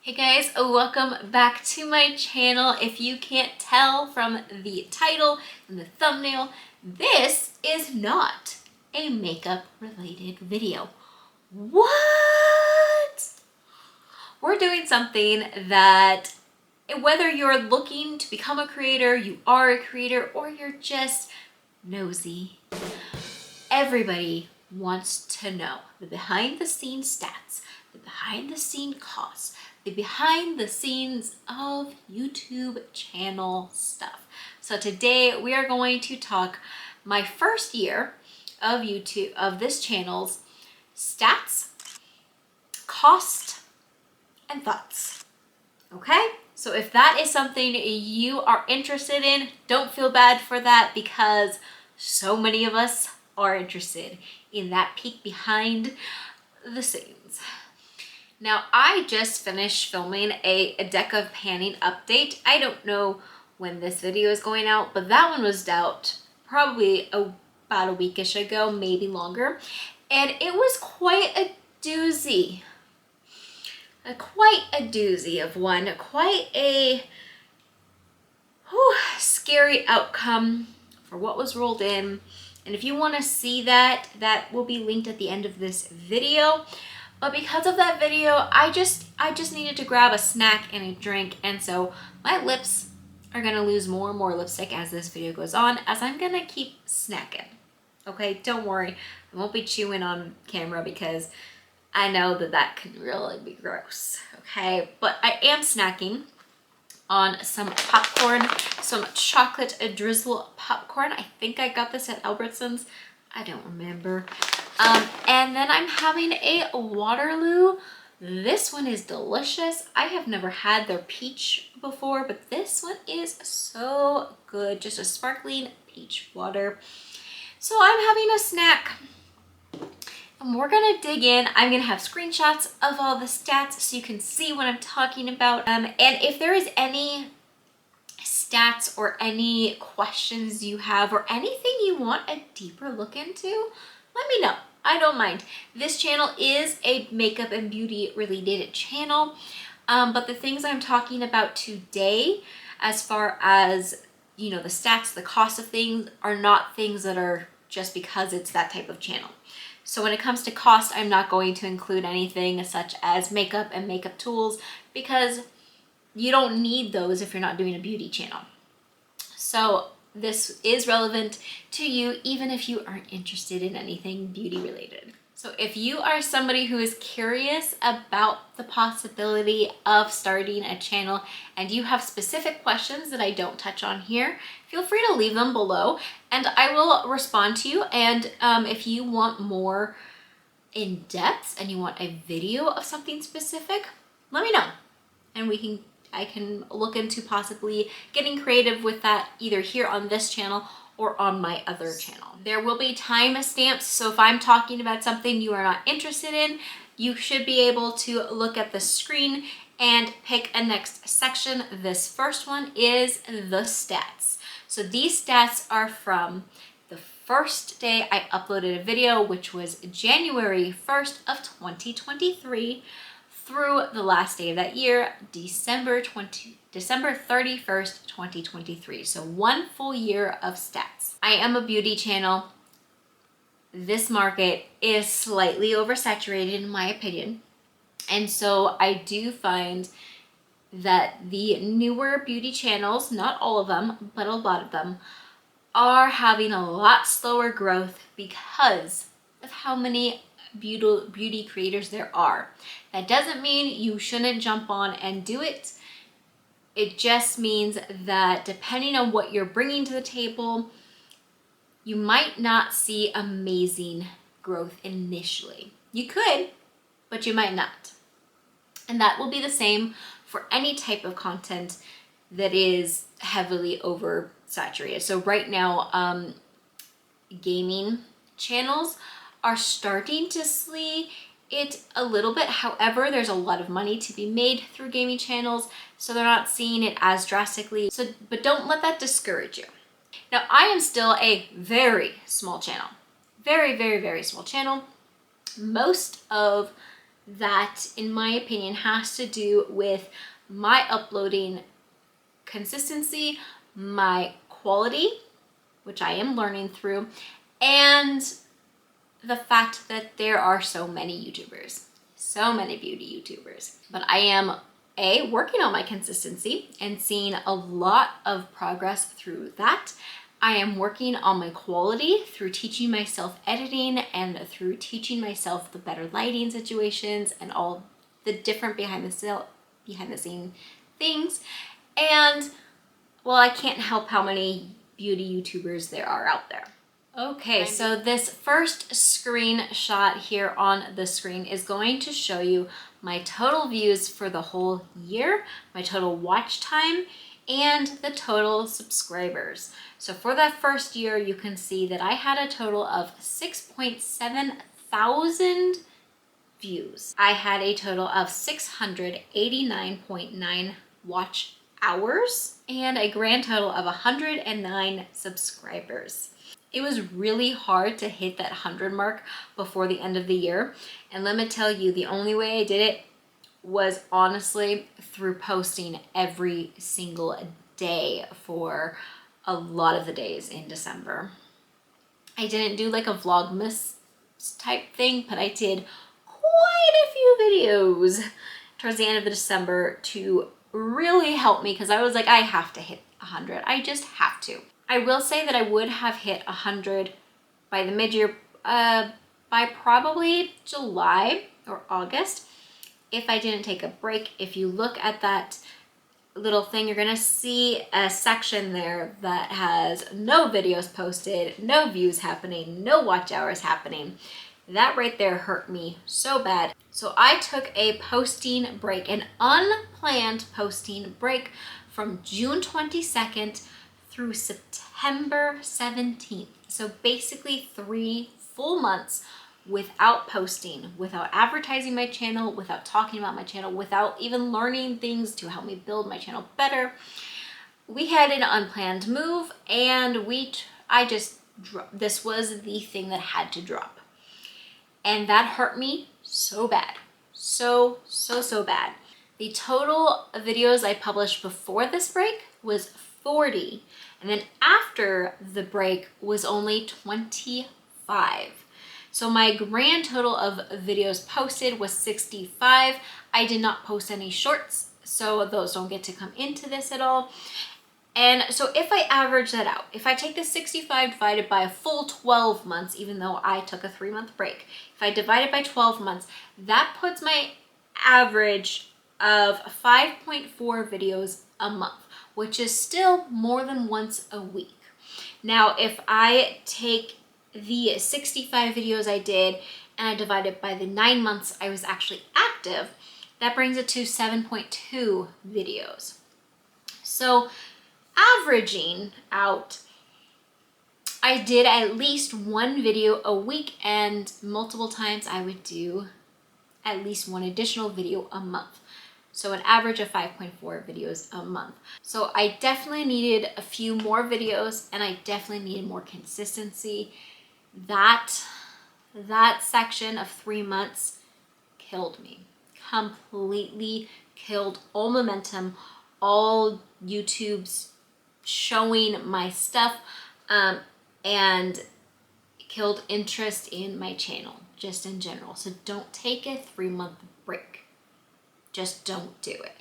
Hey guys, welcome back to my channel. If you can't tell from the title and the thumbnail, this is not a makeup related video. What? We're doing something that whether you're looking to become a creator, you are a creator, or you're just nosy, everybody wants to know the behind the scenes stats, the behind the scene costs, the behind the scenes of YouTube channel stuff. So today we are going to talk my first year of YouTube, of this channel's stats, cost, and thoughts. Okay? So if that is something you are interested in, don't feel bad for that because so many of us are interested in that peek behind the scenes. Now, I just finished filming a deck of panning update. I don't know when this video is going out, but that one was out probably about a weekish ago, maybe longer. And it was quite a doozy. Quite a doozy of one. Quite a scary outcome for what was rolled in. And if you want to see that, that will be linked at the end of this video. But because of that video, I just needed to grab a snack and a drink, and so my lips are gonna lose more and more lipstick as this video goes on, as I'm gonna keep snacking. Okay, don't worry, I won't be chewing on camera because I know that that can really be gross. Okay, but I am snacking on some popcorn, some chocolate drizzle popcorn. I think I got this at Albertsons. I don't remember. And then I'm having a Waterloo. This one is delicious. I have never had their peach before, but this one is so good. Just a sparkling peach water. So I'm having a snack and we're gonna dig in. I'm gonna have screenshots of all the stats so you can see what I'm talking about. And if there is any stats or any questions you have or anything you want a deeper look into, let me know. I don't mind. This channel is a makeup and beauty related channel, but the things I'm talking about today, as far as, you know, the stats, the cost of things, are not things that are just because it's that type of channel. So when it comes to cost, I'm not going to include anything such as makeup and makeup tools because you don't need those if you're not doing a beauty channel. So this is relevant to you even if you aren't interested in anything beauty related. So if you are somebody who is curious about the possibility of starting a channel and you have specific questions that I don't touch on here, feel free to leave them below and I will respond to you. And if you want more in depth and you want a video of something specific, let me know and I can look into possibly getting creative with that either here on this channel or on my other channel. There will be time stamps, so if I'm talking about something you are not interested in, you should be able to look at the screen and pick a next section. This first one is the stats. So these stats are from the first day I uploaded a video, which was January 1st of 2023, through the last day of that year, December 31st, 2023. So one full year of stats. I am a beauty channel. This market is slightly oversaturated in my opinion. And so I do find that the newer beauty channels, not all of them, but a lot of them, are having a lot slower growth because of how many beauty creators there are. That doesn't mean you shouldn't jump on and do it. It just means that depending on what you're bringing to the table, you might not see amazing growth initially. You could, but you might not. And that will be the same for any type of content that is heavily oversaturated. So right now, gaming channels are starting to see it a little bit. However, there's a lot of money to be made through gaming channels, so they're not seeing it as drastically. So, but don't let that discourage you. Now, I am still a very small channel. Very, very, very small channel. Most of that, in my opinion, has to do with my uploading consistency, my quality, which I am learning through, and the fact that there are so many YouTubers, so many beauty YouTubers. But I am working on my consistency and seeing a lot of progress through that. I am working on my quality through teaching myself editing and through teaching myself the better lighting situations and all the different behind the scene things. And well, I can't help how many beauty YouTubers there are out there. Okay, so this first screenshot here on the screen is going to show you my total views for the whole year, my total watch time, and the total subscribers. So for that first year, you can see that I had a total of 6.7 thousand views. I had a total of 689.9 watch hours and a grand total of 109 subscribers. It was really hard to hit that 100 mark before the end of the year. And let me tell you, the only way I did it was honestly through posting every single day for a lot of the days in December. I didn't do like a Vlogmas type thing, but I did quite a few videos towards the end of December to really help me, because I was like, I have to hit 100. I just have to. I will say that I would have hit 100 by the mid-year, by probably July or August, if I didn't take a break. If you look at that little thing, you're gonna see a section there that has no videos posted, no views happening, no watch hours happening. That right there hurt me so bad. So I took a posting break, an unplanned posting break from June 22nd through September 17th. So basically 3 full months without posting, without advertising my channel, without talking about my channel, without even learning things to help me build my channel better. We had an unplanned move, and this was the thing that had to drop. And that hurt me so bad. So bad. The total videos I published before this break was 40. And then after the break was only 25. So my grand total of videos posted was 65. I did not post any shorts, so those don't get to come into this at all. And so if I average that out, if I take the 65 divided by a full 12 months, even though I took a 3-month break, if I divide it by 12 months, that puts my average of 5.4 videos a month, which is still more than once a week. Now, if I take the 65 videos I did and I divide it by the 9 months I was actually active, that brings it to 7.2 videos. So averaging out, I did at least 1 video a week, and multiple times I would do at least 1 additional video a month. So an average of 5.4 videos a month. So I definitely needed a few more videos, and I definitely needed more consistency. That section of 3 months killed me. Completely killed all momentum, all YouTube's showing my stuff, and killed interest in my channel just in general. So don't take a 3-month break. Just don't do it.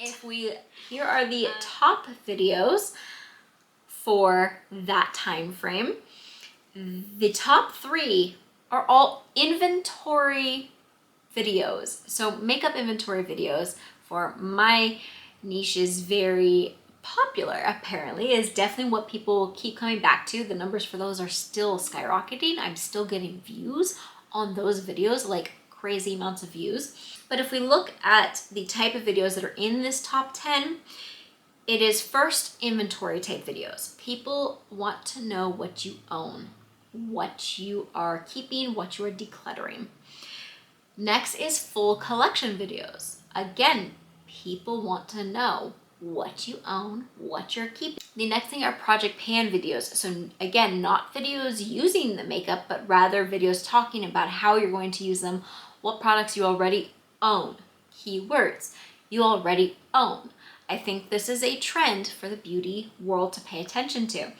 Here are the top videos for that time frame. The top 3 are all inventory videos. So makeup inventory videos for my niche is very popular, apparently. Is definitely what people keep coming back to. The numbers for those are still skyrocketing. I'm still getting views on those videos, like crazy amounts of views. But if we look at the type of videos that are in this top 10, it is first inventory type videos. People want to know what you own, what you are keeping, what you are decluttering. Next is full collection videos. Again, people want to know what you own, what you're keeping. The next thing are project pan videos. So again, not videos using the makeup, but rather videos talking about how you're going to use them, what products you already own. Keywords you already own. I think this is a trend for the beauty world to pay attention to.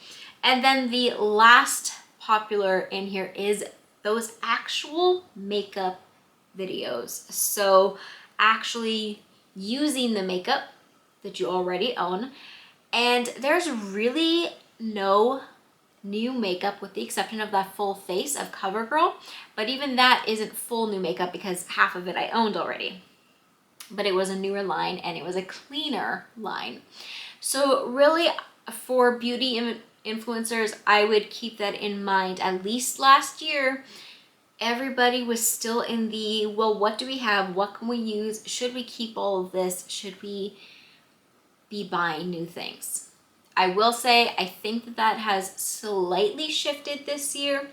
And then the last popular in here is those actual makeup videos. So actually using the makeup that you already own. And there's really no new makeup with the exception of that full face of CoverGirl. But even that isn't full new makeup because half of it I owned already. But it was a newer line and it was a cleaner line. So really for beauty influencers, I would keep that in mind. At least last year, everybody was still in the, well, what do we have? What can we use? Should we keep all of this? Should we be buying new things? I will say, I think that that has slightly shifted this year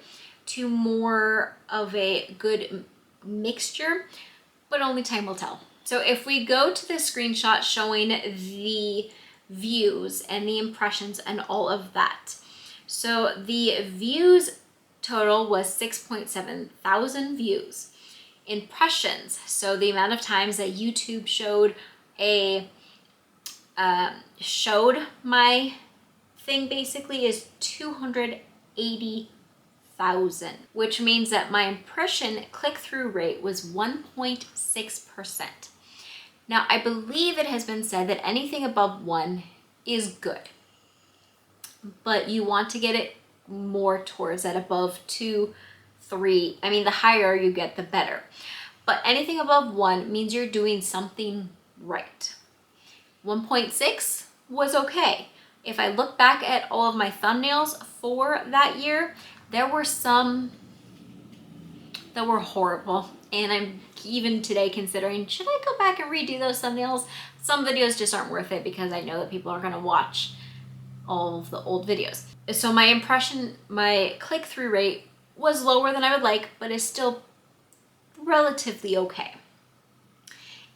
to more of a good mixture, but only time will tell. So if we go to the screenshot showing the views and the impressions and all of that. So the views total was 6.7 thousand views. Impressions, so the amount of times that YouTube showed my thing basically is 280,000, which means that my impression click-through rate was 1.6%. Now, I believe it has been said that anything above 1 is good, but you want to get it more towards that above 2, 3. I mean, the higher you get, the better. But anything above 1 means you're doing something right. 1.6 was okay. If I look back at all of my thumbnails for that year, there were some that were horrible. And I'm even today considering, should I go back and redo those thumbnails? Some videos just aren't worth it because I know that people are gonna watch all of the old videos. So my click-through rate was lower than I would like, but is still relatively okay.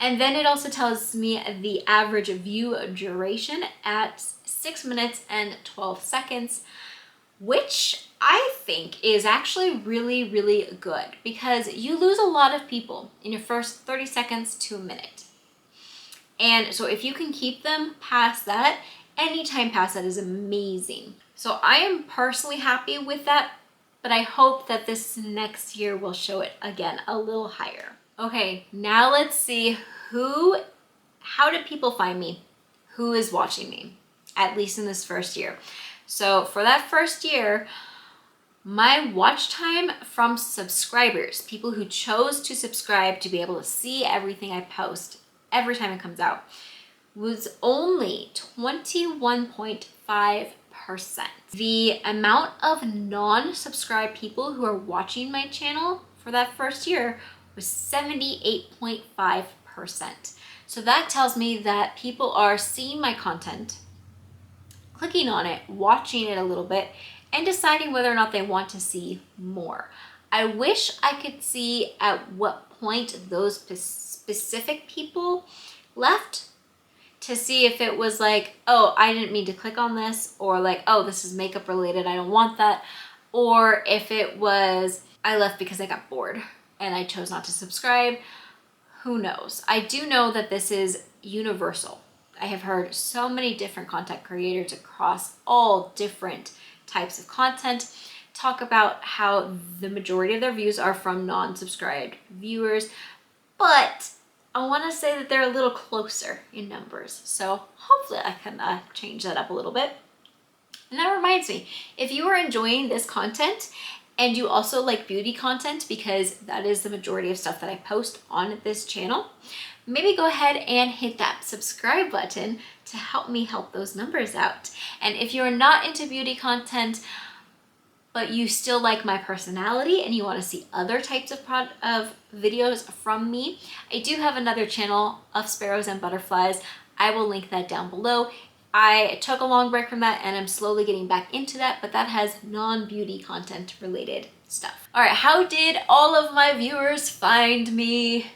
And then it also tells me the average view duration at 6 minutes and 12 seconds, which I think is actually really, really good because you lose a lot of people in your first 30 seconds to a minute. And so if you can keep them past that, any time past that is amazing. So I am personally happy with that, but I hope that this next year will show it again a little higher. Okay, now let's see how did people find me? Who is watching me, at least in this first year? So for that first year, my watch time from subscribers, people who chose to subscribe to be able to see everything I post every time it comes out, was only 21.5%. The amount of non-subscribed people who are watching my channel for that first year was 78.5%. So that tells me that people are seeing my content, clicking on it, watching it a little bit, and deciding whether or not they want to see more. I wish I could see at what point those specific people left to see if it was like, oh, I didn't mean to click on this, or like, oh, this is makeup related, I don't want that, or if it was, I left because I got bored and I chose not to subscribe. Who knows? I do know that this is universal. I have heard so many different content creators across all different types of content talk about how the majority of their views are from non-subscribed viewers, but I want to say that they're a little closer in numbers. So hopefully I can change that up a little bit. And that reminds me, if you are enjoying this content and you also like beauty content, because that is the majority of stuff that I post on this channel, maybe go ahead and hit that subscribe button to help me help those numbers out. And if you're not into beauty content, but you still like my personality and you want to see other types of videos from me, I do have another channel of sparrows and butterflies. I will link that down below. I took a long break from that and I'm slowly getting back into that, but that has non-beauty content related stuff. All right, how did all of my viewers find me?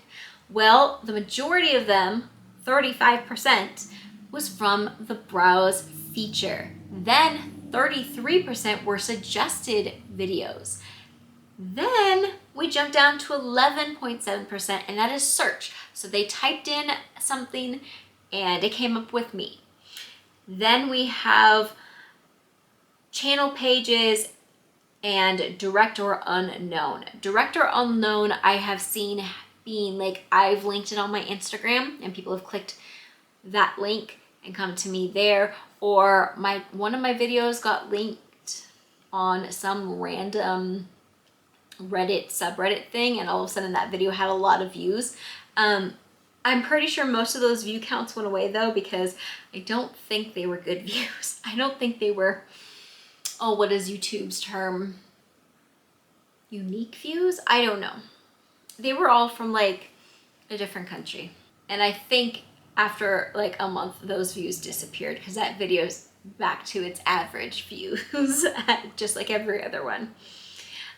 Well, the majority of them, 35%, was from the browse feature. Then 33% were suggested videos. Then we jump down to 11.7%, and that is search. So they typed in something and it came up with me. Then we have channel pages and direct or unknown. Direct or unknown, I have seen being like, I've linked it on my Instagram and people have clicked that link and come to me there, or one of my videos got linked on some random Reddit subreddit thing, and all of a sudden that video had a lot of views. I'm pretty sure most of those view counts went away though, because I don't think they were good views. I don't think they were, oh, what is YouTube's term? Unique views? I don't know. They were all from like a different country. And I think after like a month, those views disappeared because that video's back to its average views, just like every other one.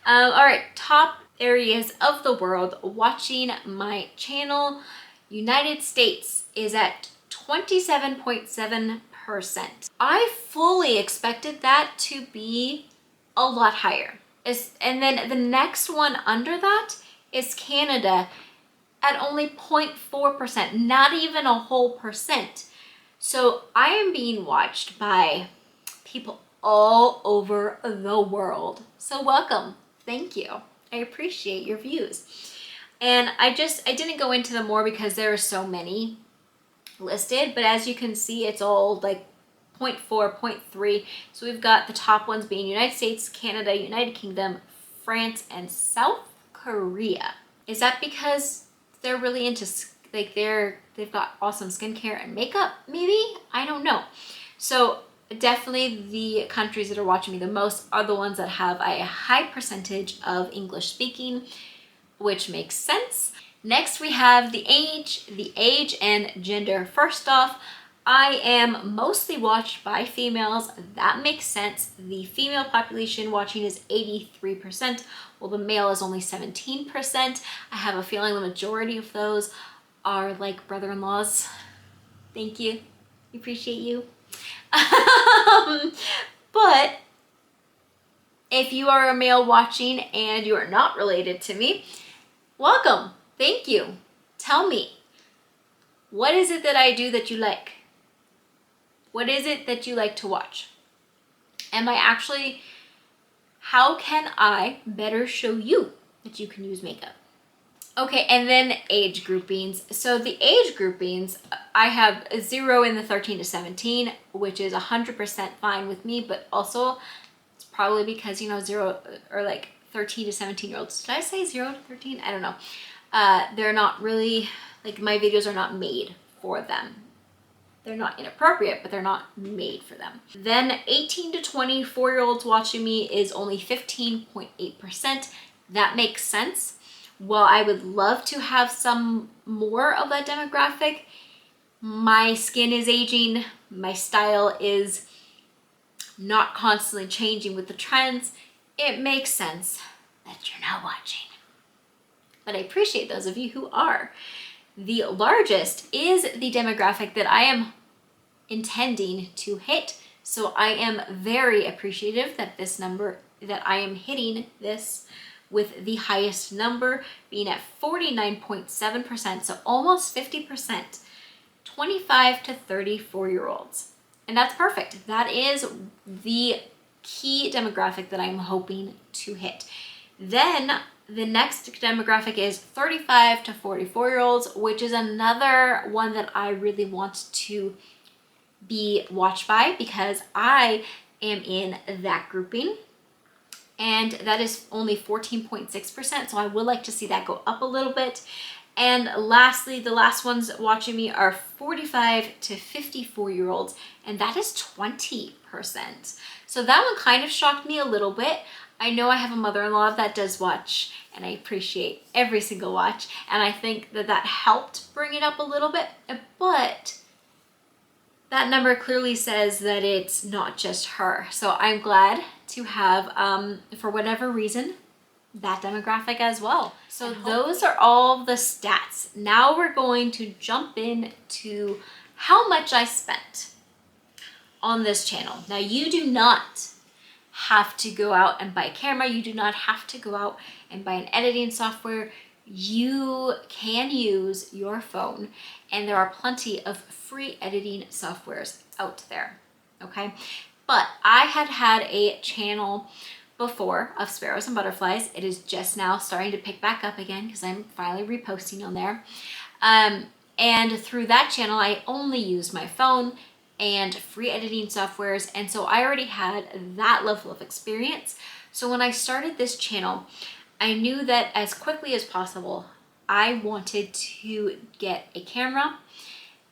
All right, top areas of the world watching my channel. United States is at 27.7%. I fully expected that to be a lot higher. And then the next one under that is Canada at only 0.4%, not even a whole percent. So I am being watched by people all over the world. So welcome, thank you. I appreciate your views. And I didn't go into them more because there are so many listed, but as you can see, it's all like 0.4, 0.3. So we've got the top ones being United States, Canada, United Kingdom, France, and South Korea. Is that because they're really into, like, they've got awesome skincare and makeup? Maybe? I don't know. So definitely the countries that are watching me the most are the ones that have a high percentage of English speaking, which makes sense. Next we have the age and gender. First off, I am mostly watched by females. That makes sense. The female population watching is 83%, while the male is only 17%. I have a feeling the majority of those are like brother-in-laws. Thank you. We appreciate you. But if you are a male watching and you are not related to me, welcome. Thank you. Tell me, what is it that I do that you like? What is it that you like to watch? How can I better show you that you can use makeup? Okay, and then age groupings. So the age groupings, I have 0 in the 13 to 17, which is 100% fine with me, but also it's probably because, 0 or like 13 to 17-year-olds. Did I say 0 to 13? I don't know. They're not really, like, my videos are not made for them. They're not inappropriate, but they're not made for them. Then 18 to 24-year-olds watching me is only 15.8%. That makes sense. While I would love to have some more of that demographic, my skin is aging, my style is not constantly changing with the trends. It makes sense that you're not watching. But I appreciate those of you who are. The largest is the demographic that I am intending to hit. So I am very appreciative that I am hitting this with the highest number being at 49.7%. So almost 50%, 25 to 34-year-olds. And that's perfect. That is the key demographic that I'm hoping to hit. Then the next demographic is 35 to 44-year-olds, which is another one that I really want to be watched by because I am in that grouping. And that is only 14.6%, so I would like to see that go up a little bit. And lastly, the last ones watching me are 45 to 54-year-olds, and that is 20%. So that one kind of shocked me a little bit. I know I have a mother-in-law that does watch, and I appreciate every single watch, and I think that that helped bring it up a little bit, but that number clearly says that it's not just her. So I'm glad to have, for whatever reason, that demographic as well. So those are all the stats. Now we're going to jump into how much I spent on this channel. Now you do not have to go out and buy a camera. You do not have to go out and buy an editing software. You can use your phone, and there are plenty of free editing softwares out there, okay? But I had a channel before of sparrows and butterflies. It is just now starting to pick back up again because I'm finally reposting on there. And through that channel, I only used my phone and free editing softwares, and so I already had that level of experience. So when I started this channel, I knew that as quickly as possible, I wanted to get a camera,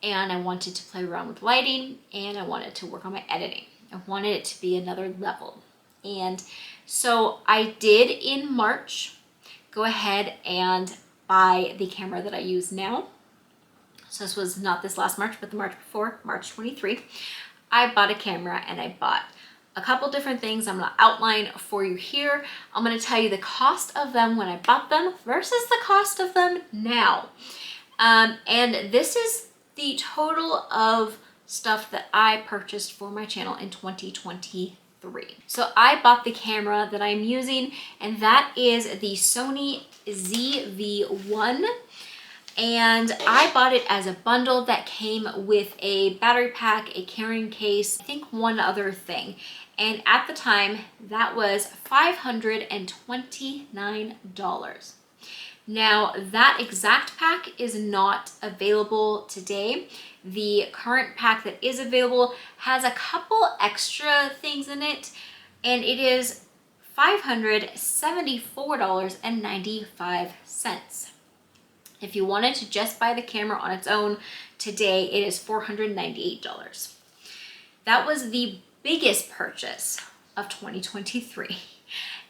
and I wanted to play around with lighting, and I wanted to work on my editing. I wanted it to be another level. And so I did in March go ahead and buy the camera that I use now. So this was not this last March, but the March before, March 23. I bought a camera, and I bought a couple different things I'm going to outline for you here. I'm going to tell you the cost of them when I bought them versus the cost of them now. And this is the total of stuff that I purchased for my channel in 2023. So I bought the camera that I'm using, and that is the Sony ZV-1. And I bought it as a bundle that came with a battery pack, a carrying case, I think one other thing. And at the time, that was $529. Now, that exact pack is not available today. The current pack that is available has a couple extra things in it, and it is $574.95. If you wanted to just buy the camera on its own today, it is $498. That was the biggest purchase of 2023.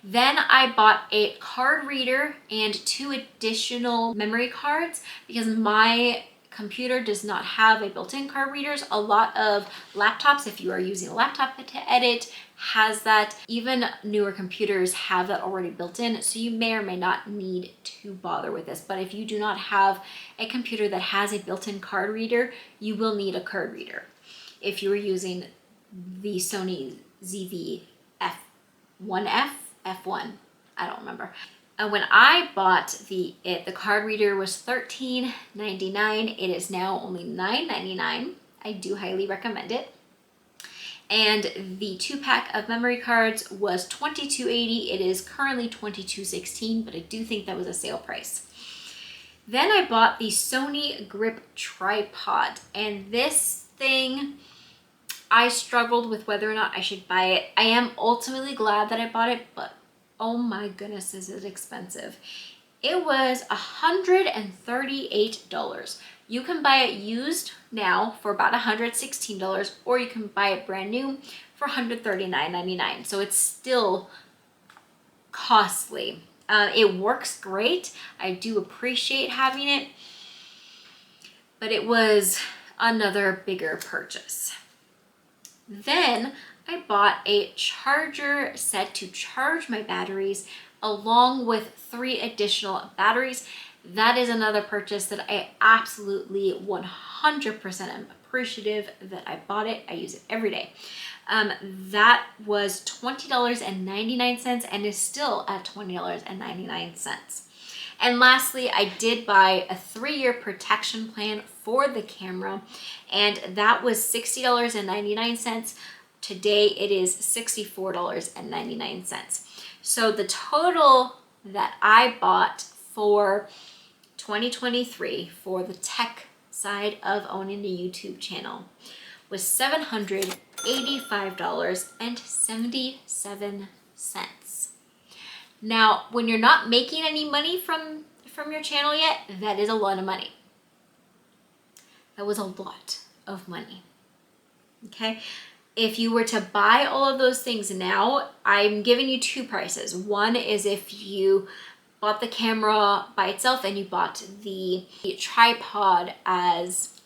Then I bought a card reader and 2 additional memory cards because my computer does not have a built-in card readers. A lot of laptops, if you are using a laptop to edit, has that. Even newer computers have that already built in, so you may or may not need to bother with this. But if you do not have a computer that has a built-in card reader, you will need a card reader. If you were using the Sony ZV-F1F, F1, I don't remember. When I bought the card reader was $13.99. It is now only $9.99. I do highly recommend it. And the 2-pack of memory cards was $22.80. It is currently $22.16, but I do think that was a sale price. Then I bought the Sony Grip tripod, and this thing, I struggled with whether or not I should buy it. I am ultimately glad that I bought it, but oh my goodness, is it expensive. It was $138. You can buy it used now for about $116, or you can buy it brand new for $139.99. So it's still costly. It works great. I do appreciate having it, but it was another bigger purchase. Then I bought a charger set to charge my batteries along with 3 additional batteries. That is another purchase that I absolutely 100% am appreciative that I bought it. I use it every day. That was $20.99 and is still at $20.99. And lastly, I did buy a 3-year protection plan for the camera, and that was $60.99. Today it is $64.99. So the total that I bought for 2023 for the tech side of owning the YouTube channel was $785.77. Now, when you're not making any money from your channel yet, that is a lot of money. That was a lot of money. Okay? If you were to buy all of those things now, I'm giving you 2 prices. One is if you bought the camera by itself and you bought the tripod as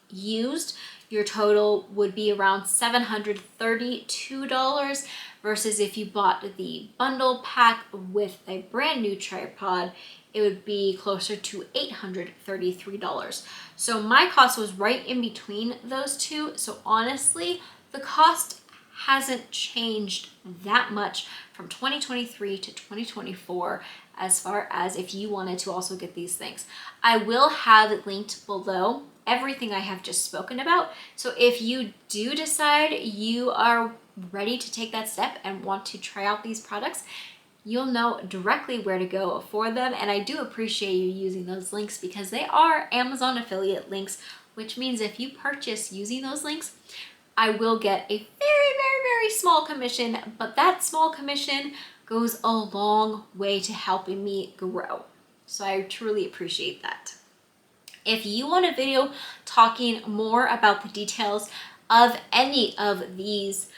used, your total would be around $732 versus if you bought the bundle pack with a brand new tripod, it would be closer to $833. So my cost was right in between those two. So honestly, the cost hasn't changed that much from 2023 to 2024 as far as if you wanted to also get these things. I will have it linked below everything I have just spoken about. So if you do decide you are ready to take that step and want to try out these products, you'll know directly where to go for them. And I do appreciate you using those links because they are Amazon affiliate links, which means if you purchase using those links, I will get a very small commission, but that small commission goes a long way to helping me grow. So I truly appreciate that. If you want a video talking more about the details of any of these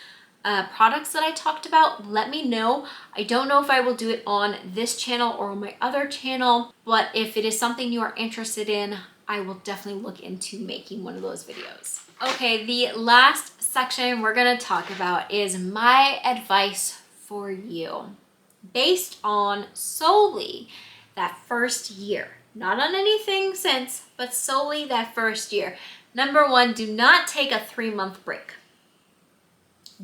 products that I talked about, let me know. I don't know if I will do it on this channel or on my other channel, but if it is something you are interested in, I will definitely look into making one of those videos. Okay, the last section we're gonna talk about is my advice for you based on solely that first year. Not on anything since, but solely that first year. Number one, do not take a 3-month break.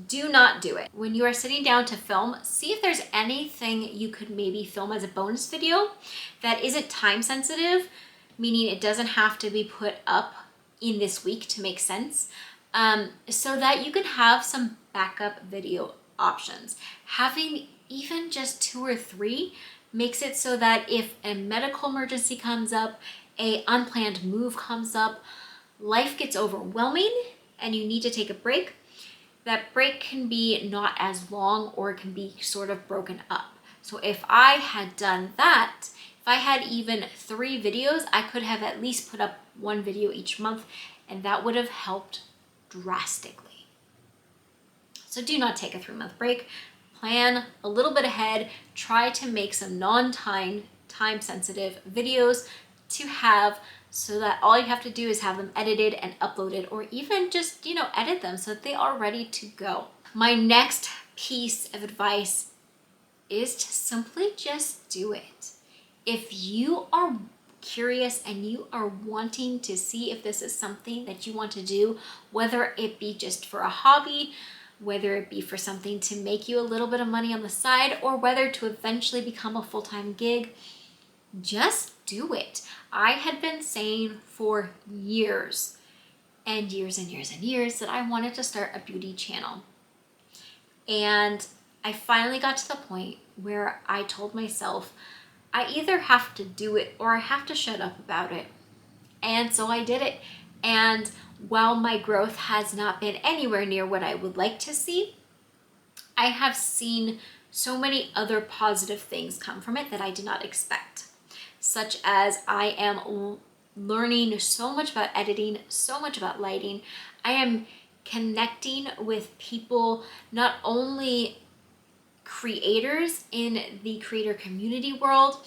Do not do it. When you are sitting down to film, see if there's anything you could maybe film as a bonus video that isn't time sensitive, meaning it doesn't have to be put up in this week to make sense, so that you can have some backup video options. Having even just 2 or 3 makes it so that if a medical emergency comes up, a unplanned move comes up, life gets overwhelming and you need to take a break, that break can be not as long or it can be sort of broken up. So if I had done that, if I had even 3 videos, I could have at least put up 1 video each month, and that would have helped drastically. So do not take a 3-month break. Plan a little bit ahead. Try to make some non-time sensitive videos to have, so that all you have to do is have them edited and uploaded, or even just, edit them so that they are ready to go. My next piece of advice is to simply just do it. If you are curious and you are wanting to see if this is something that you want to do, whether it be just for a hobby, whether it be for something to make you a little bit of money on the side, or whether to eventually become a full-time gig, just do it. I had been saying for years and years and years and years that I wanted to start a beauty channel. And I finally got to the point where I told myself, I either have to do it or I have to shut up about it. And so I did it. And while my growth has not been anywhere near what I would like to see, I have seen so many other positive things come from it that I did not expect. Such as I am learning so much about editing, so much about lighting. I am connecting with people, not only creators in the creator community world,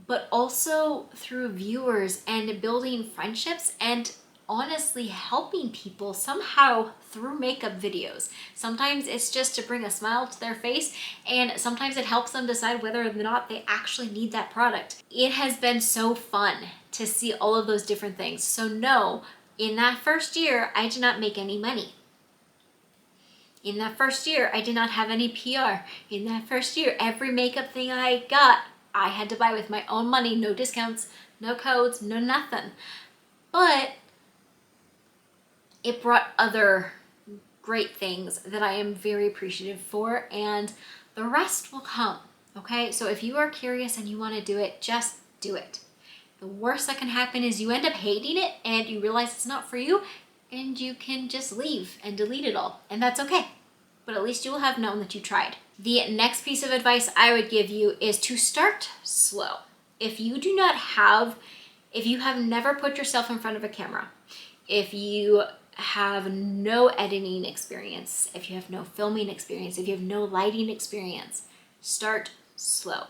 but also through viewers, and building friendships, and honestly helping people somehow through makeup videos. Sometimes it's just to bring a smile to their face, and sometimes it helps them decide whether or not they actually need that product. It has been so fun to see all of those different things. So no, in that first year, I did not make any money. In that first year, I did not have any PR. In that first year, every makeup thing I got, I had to buy with my own money, no discounts, no codes, no nothing. But it brought other great things that I am very appreciative for, and the rest will come, okay? So if you are curious and you want to do it, just do it. The worst that can happen is you end up hating it and you realize it's not for you, and you can just leave and delete it all, and that's okay. But at least you will have known that you tried. The next piece of advice I would give you is to start slow. If you have never put yourself in front of a camera, if you have no editing experience, if you have no filming experience, if you have no lighting experience, start slow.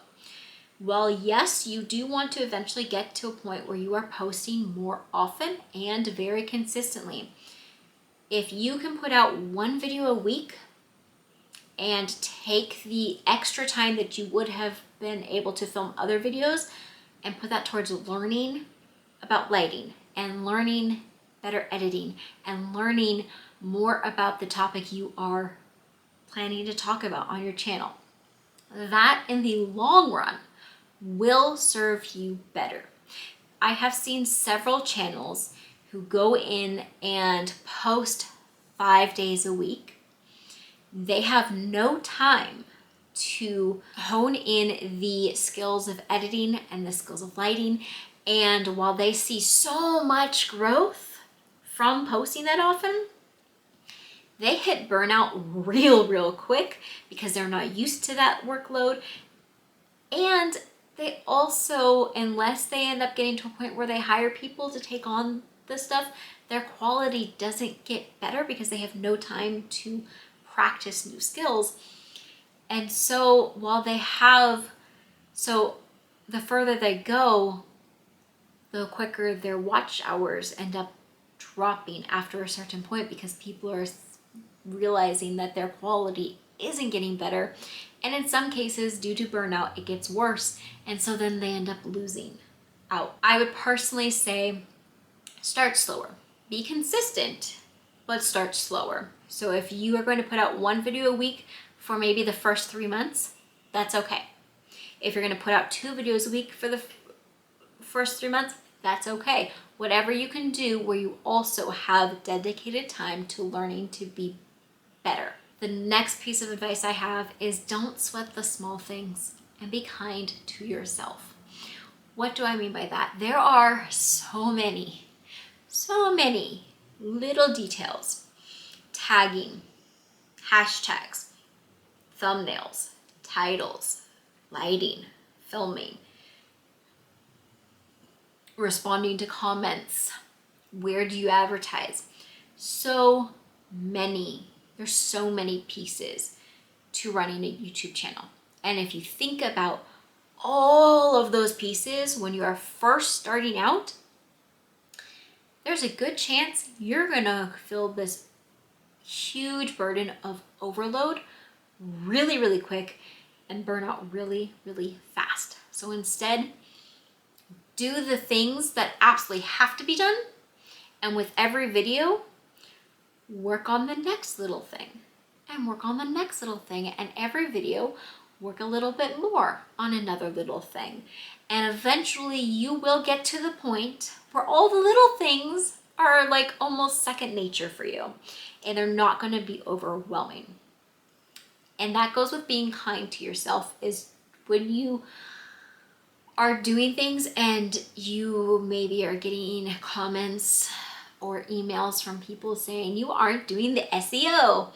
While yes, you do want to eventually get to a point where you are posting more often and very consistently, if you can put out 1 video a week and take the extra time that you would have been able to film other videos and put that towards learning about lighting and learning better editing and learning more about the topic you are planning to talk about on your channel. That in the long run will serve you better. I have seen several channels who go in and post 5 days a week. They have no time to hone in the skills of editing and the skills of lighting. And while they see so much growth from posting that often, they hit burnout real quick because they're not used to that workload. And they also, unless they end up getting to a point where they hire people to take on this stuff, their quality doesn't get better because they have no time to practice new skills. And so while they have, so the further they go, the quicker their watch hours end up dropping after a certain point because people are realizing that their quality isn't getting better. And in some cases, due to burnout, it gets worse. And so then they end up losing out. I would personally say start slower. Be consistent, but start slower. So if you are going to put out 1 video a week for maybe the first 3 months, that's okay. If you're going to put out 2 videos a week for the first 3 months, that's okay. Whatever you can do where you also have dedicated time to learning to be better. The next piece of advice I have is don't sweat the small things and be kind to yourself. What do I mean by that? There are so many little details. Tagging, hashtags, thumbnails, titles, lighting, filming, responding to comments. Where do you advertise? There's so many pieces to running a YouTube channel. And if you think about all of those pieces when you are first starting out, there's a good chance you're gonna feel this huge burden of overload really quick and burn out really fast. So instead, do the things that absolutely have to be done, and with every video, work on the next little thing and work on the next little thing, and every video work a little bit more on another little thing. And eventually you will get to the point where all the little things are like almost second nature for you and they're not going to be overwhelming. And that goes with being kind to yourself. Is when you are doing things and you maybe are getting comments or emails from people saying you aren't doing the SEO.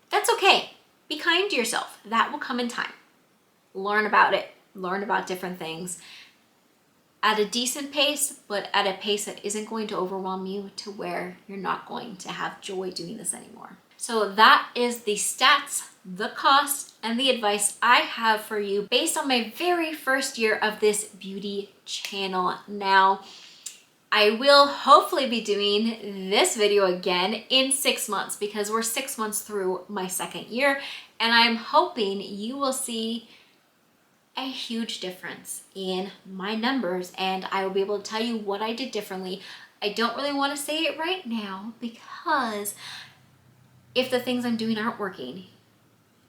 That's okay. Be kind to yourself. That will come in time. Learn about it. Learn about different things at a decent pace, but at a pace that isn't going to overwhelm you to where you're not going to have joy doing this anymore. So that is the stats, the cost, and the advice I have for you based on my very first year of this beauty channel. Now, I will hopefully be doing this video again in 6 months because we're 6 months through my second year, and I'm hoping you will see a huge difference in my numbers and I will be able to tell you what I did differently. I don't really want to say it right now because if the things I'm doing aren't working,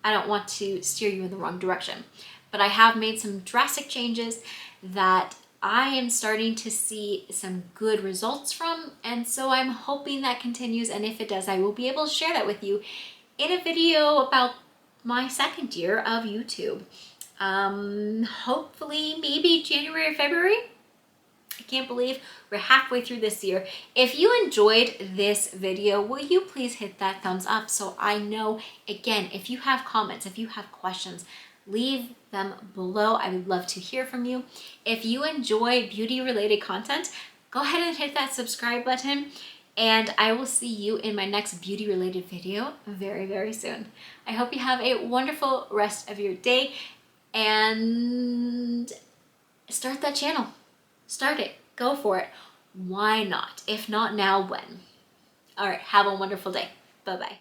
I don't want to steer you in the wrong direction. But I have made some drastic changes that I am starting to see some good results from, and so I'm hoping that continues, and if it does, I will be able to share that with you in a video about my second year of YouTube. Hopefully maybe January or February. I can't believe we're halfway through this year. If you enjoyed this video, will you please hit that thumbs up so I know? Again, if you have comments, if you have questions, leave them below. I would love to hear from you. If you enjoy beauty related content, go ahead and hit that subscribe button, and I will see you in my next beauty related video very soon. I hope you have a wonderful rest of your day and start that channel. Start it. Go for it. Why not? If not now, when? All right. Have a wonderful day. Bye-bye.